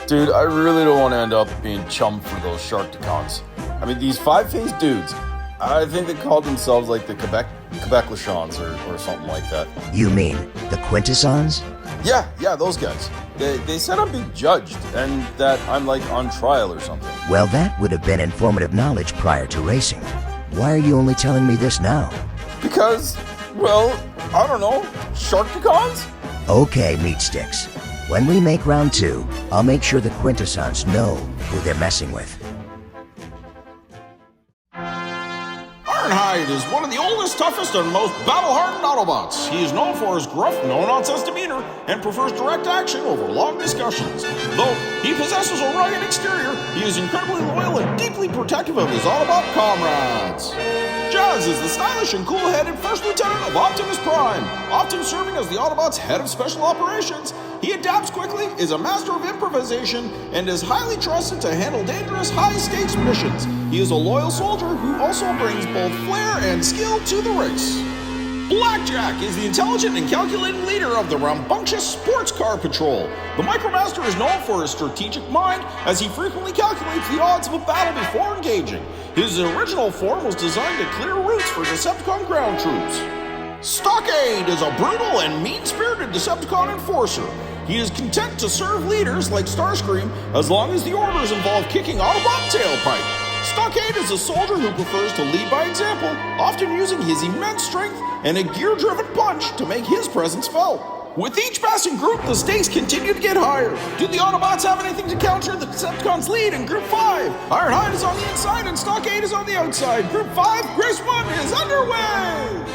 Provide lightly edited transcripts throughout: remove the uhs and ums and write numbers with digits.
Dude, I really don't want to end up being chum for those Sharkticons. I mean, these five-faced dudes, I think they called themselves like the Quebec Lachons or something like that. You mean the Quintessons? Yeah, those guys. They said I'm being judged and that I'm like on trial or something. Well, that would have been informative knowledge prior to racing. Why are you only telling me this now? Because, well, I don't know, Sharkticons? Okay, meat sticks. When we make round 2, I'll make sure the Quintessons know who they're messing with. Ironhide is one of the oldest, toughest, and most battle-hardened Autobots. He is known for his gruff, no-nonsense demeanor and prefers direct action over long discussions. Though he possesses a rugged exterior, he is incredibly loyal and deeply protective of his Autobot comrades. Jazz is the stylish and cool-headed first lieutenant of Optimus Prime, often serving as the Autobots' head of special operations. He adapts quickly, is a master of improvisation, and is highly trusted to handle dangerous, high-stakes missions. He is a loyal soldier who also brings both flair and skill to the race. Blackjack is the intelligent and calculating leader of the rambunctious sports car patrol. The Micromaster is known for his strategic mind, as he frequently calculates the odds of a battle before engaging. His original form was designed to clear routes for Decepticon ground troops. Stockade is a brutal and mean-spirited Decepticon enforcer. He is content to serve leaders like Starscream as long as the orders involve kicking Autobot tailpipe. Stockade is a soldier who prefers to lead by example, often using his immense strength and a gear-driven punch to make his presence felt. With each passing group, the stakes continue to get higher. Do the Autobots have anything to counter the Decepticons' lead in Group 5? Ironhide is on the inside and Stockade is on the outside. Group 5, Race 1 is underway!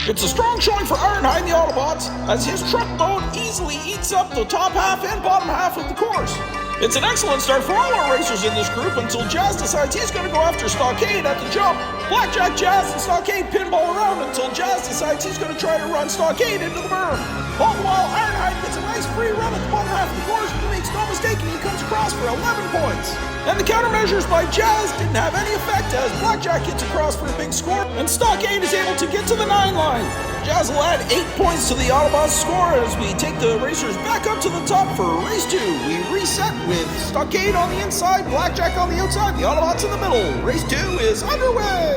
It's a strong showing for Ironhide and the Autobots, as his truck mode easily eats up the top half and bottom half of the course. It's an excellent start for all our racers in this group until Jazz decides he's going to go after Stockade at the jump. Blackjack, Jazz, and Stockade pinball around until Jazz decides he's going to try to run Stockade into the berm. All the while, Ironhide gets a nice free run at the bottom half of the course, and he makes no mistake, and he comes across for 11 points. And the countermeasures by Jazz didn't have any effect as Blackjack gets across for a big score, and Stockade is able to get to the 9 line. Jazz will add 8 points to the Autobots score as we take the racers back up to the top for race 2. We reset with Stockade on the inside, Blackjack on the outside, the Autobots in the middle. Race 2 is underway!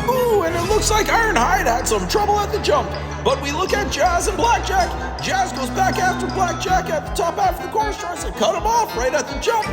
Ooh, and it looks like Ironhide had some trouble at the jump. But we look at Jazz and Blackjack. Jazz goes back after Blackjack at the top half of the course, tries to cut him off right at the jump.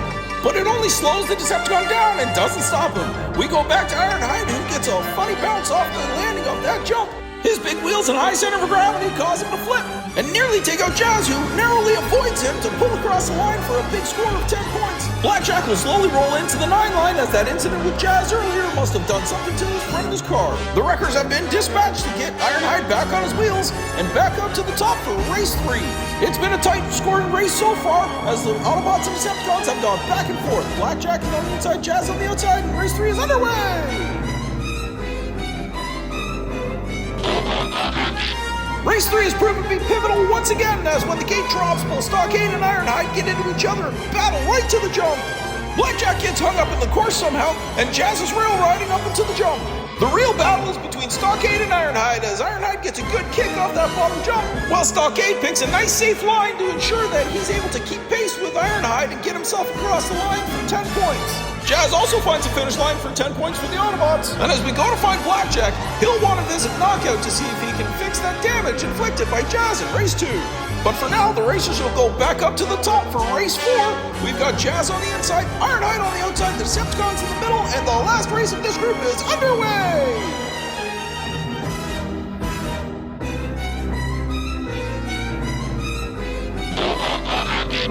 But it only slows the Decepticon down and doesn't stop him. We go back to Ironhide, who gets a funny bounce off the landing of that jump. His big wheels and high center of gravity cause him to flip and nearly take out Jazz, who narrowly avoids him to pull across the line for a big score of 10 points. Blackjack will slowly roll into the 9 line as that incident with Jazz earlier must have done something to his front of his car. The wreckers have been dispatched to get Ironhide back on his wheels and back up to the top for race 3. It's been a tight scoring race so far as the Autobots and Decepticons have gone back and forth. Blackjack is on the inside, Jazz on the outside, and race 3 is underway! Race 3 has proven to be pivotal once again, as when the gate drops, both Stockade and Ironhide get into each other and battle right to the jump. Blackjack gets hung up in the course somehow, and Jazz is rail riding up into the jump. The real battle is between Stockade and Ironhide, as Ironhide gets a good kick off that bottom jump, while Stockade picks a nice safe line to ensure that he's able to keep pace with Ironhide and get himself across the line for 10 points. Jazz also finds a finish line for 10 points for the Autobots. And as we go to find Blackjack, he'll want to visit Knockout to see if he can fix that damage inflicted by Jazz in race 2. But for now, the racers will go back up to the top for race 4. We've got Jazz on the inside, Ironhide on the outside, the Decepticons in the middle, and the last race of this group is underway!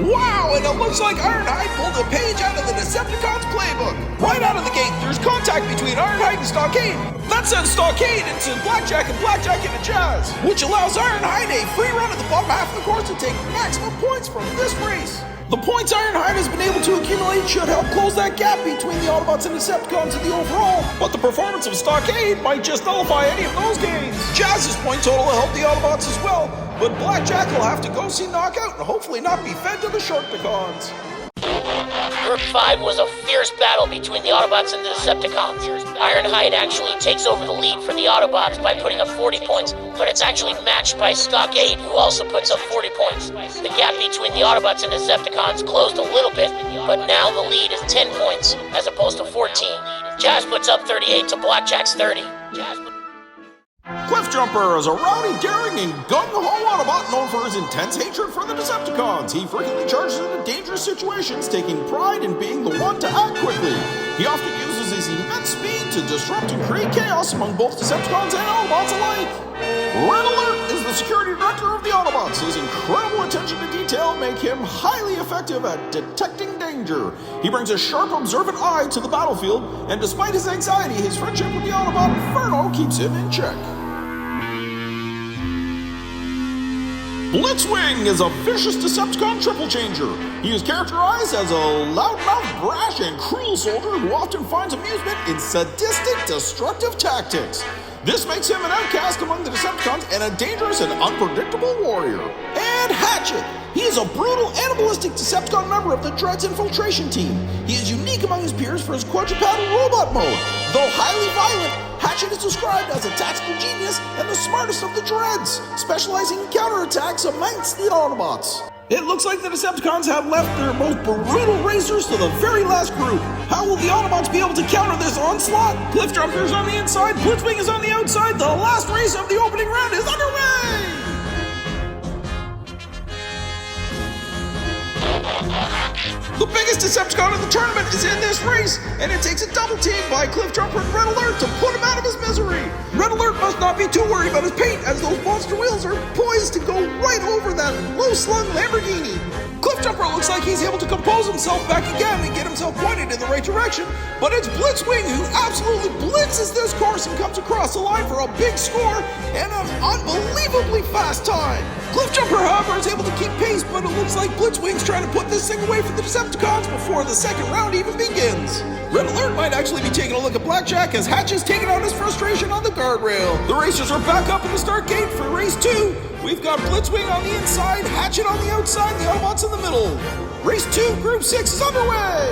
Wow, and it looks like Ironhide pulled a page out of the Decepticons playbook. Right out of the gate, there's contact between Ironhide and Stockade. That sends Stockade into Blackjack and Blackjack into Jazz, which allows Ironhide a free run at the bottom half of the course to take maximum points from this race. The points Ironhide has been able to accumulate should help close that gap between the Autobots and Decepticons in the overall, but the performance of Stockade might just nullify any of those gains. Jazz's point total will help the Autobots as well, but Blackjack will have to go see Knockout and hopefully not be fed to the Sharkticons. 5 was a fierce battle between the Autobots and the Decepticons. Ironhide actually takes over the lead for the Autobots by putting up 40 points, but it's actually matched by Stock 8, who also puts up 40 points. The gap between the Autobots and Decepticons closed a little bit, but now the lead is 10 points, as opposed to 14. Jazz puts up 38 to Blackjack's 30. Cliffjumper is a rowdy, daring, and gung-ho Autobot known for his intense hatred for the Decepticons. He frequently charges into dangerous situations, taking pride in being the one to act quickly. He often uses his immense speed to disrupt and create chaos among both Decepticons and Autobots alike. Red Alert is the security director of the Autobots. His incredible attention to detail make him highly effective at detecting danger. He brings a sharp, observant eye to the battlefield, and despite his anxiety, his friendship with the Autobot Inferno keeps him in check. Blitzwing is a vicious Decepticon triple changer. He is characterized as a loudmouth, brash, and cruel soldier who often finds amusement in sadistic, destructive tactics. This makes him an outcast among the Decepticons and a dangerous and unpredictable warrior. And Hatchet! He is a brutal, animalistic Decepticon member of the Dread's infiltration team. He is unique among his peers for his quadrupedal robot mode. Though highly violent, Hatchet is described as a tactical genius and the smartest of the Dreads, specializing in counterattacks amongst the Autobots. It looks like the Decepticons have left their most brutal racers to the very last group. How will the Autobots be able to counter this onslaught? Cliffjumper is on the inside, Blitzwing is on the outside, the last race of the opening round is underway! The biggest Decepticon in the tournament is in this race, and it takes a double team by Cliffjumper and Red Alert to put him out of his misery. Red Alert must not be too worried about his paint, as those monster wheels are poised to go right over that low-slung Lamborghini. Cliffjumper looks like he's able to compose himself back again and get himself pointed in the right direction, but it's Blitzwing who absolutely blitzes this course and comes across the line for a big score and an unbelievably fast time. Cliffjumper, however, is able to keep pace, but it looks like Blitzwing's trying to put this thing away from the Decepticons before the second round even begins. Red Alert might actually be taking a look at Blackjack as Hatch is taking out his frustration on the guardrail. The racers are back up in the start gate for race 2. We've got Blitzwing on the inside, Hatchet on the outside, and the Autobots in the middle. Race 2, Group 6 is underway!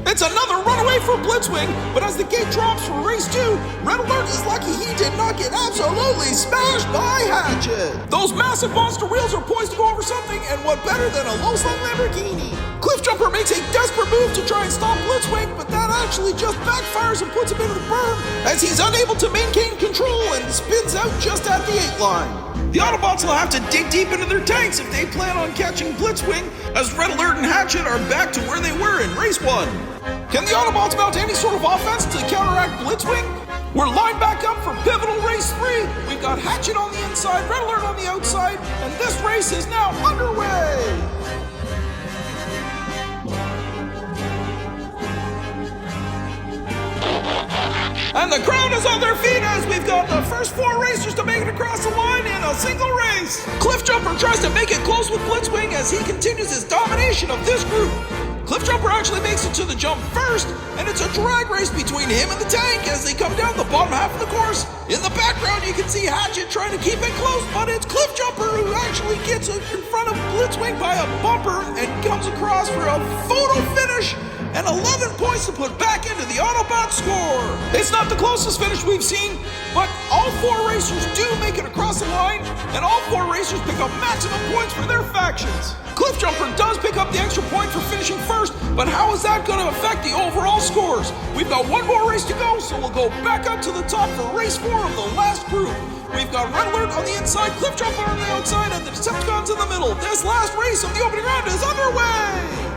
It's another runaway for Blitzwing, but as the gate drops for race 2, Red Alert is lucky he did not get absolutely smashed by Hatchet. Those massive monster wheels are poised to go over something, and what better than a low-slung Lamborghini? Cliffjumper makes a desperate move to try and stop Blitzwing, but that actually just backfires and puts him into the berm as he's unable to maintain control and spins out just at the 8 line. The Autobots will have to dig deep into their tanks if they plan on catching Blitzwing, as Red Alert and Hatchet are back to where they were in race 1. Can the Autobots mount any sort of offense to counteract Blitzwing? We're lined back up for pivotal race 3. We've got Hatchet on the inside, Red Alert on the outside, and this race is now underway. And the crowd is on their feet as we've got the first 4 racers to make it across the line in a single race. Cliffjumper tries to make it close with Blitzwing as he continues his domination of this group. Cliffjumper actually makes it to the jump first, and it's a drag race between him and the tank as they come down the bottom half of the course. In the background, you can see Hatchet trying to keep it close, but it's Cliffjumper who actually gets in front of Blitzwing by a bumper and comes across for a photo finish and 11 points to put back into the Autobot score. It's not the closest finish we've seen, but all 4 racers do make it across the line, and all 4 racers pick up maximum points for their factions. Cliffjumper does pick up the extra point for finishing first, but how is that going to affect the overall scores? We've got 1 more race to go, so we'll go back up to the top for race 4 of the last group. We've got Red Alert on the inside, Cliffjumper on the outside, and the Decepticons in the middle. This last race of the opening round is underway!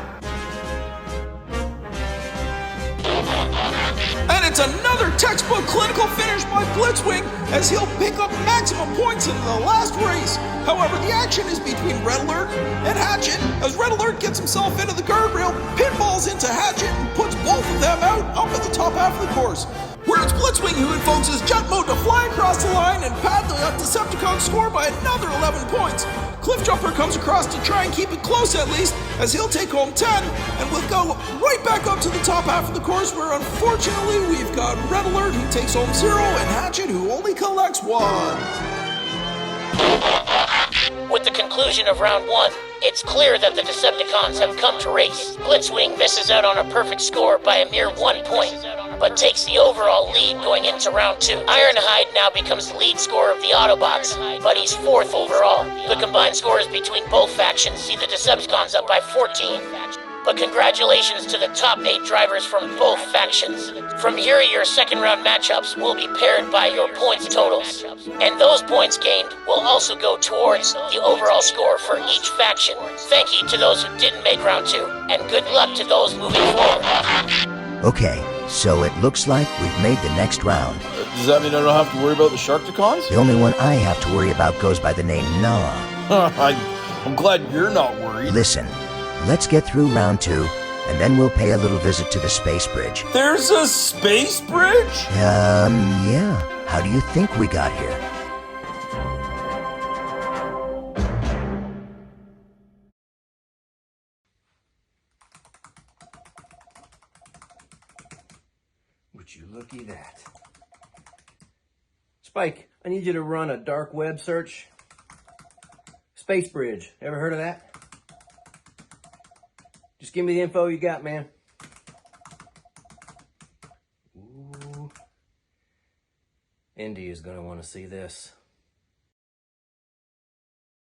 And it's another textbook clinical finish by Blitzwing as he'll pick up maximum points in the last race. However, the action is between Red Alert and Hatchet as Red Alert gets himself into the guardrail, pinballs into Hatchet, and puts both of them out up at the top half of the course. Where it's Blitzwing who invokes his jet mode to fly across the line and pad the Decepticon score by another 11 points. Cliffjumper comes across to try and keep it close at least, as he'll take home 10, and we'll go right back up to the top half of the course where unfortunately we've got Red Alert who takes home 0 and Hatchet who only collects 1. With At the conclusion of round 1, it's clear that the Decepticons have come to race. Blitzwing misses out on a perfect score by a mere 1 point, but takes the overall lead going into round 2. Ironhide now becomes the lead scorer of the Autobots, but he's 4th overall. The combined scores between both factions see the Decepticons up by 14. But congratulations to the top 8 drivers from both factions. From here, your second round matchups will be paired by your points totals. And those points gained will also go towards the overall score for each faction. Thank you to those who didn't make round 2, and good luck to those moving forward. Okay, so it looks like we've made the next round. Does that mean I don't have to worry about the Sharkticons? The only one I have to worry about goes by the name Nah. I'm glad you're not worried. Listen, let's get through round 2, and then we'll pay a little visit to the space bridge. There's a space bridge? Yeah. How do you think we got here? Would you looky that? Spike, I need you to run a dark web search. Space bridge. Ever heard of that? Just give me the info you got, man. Ooh. Indy is going to want to see this.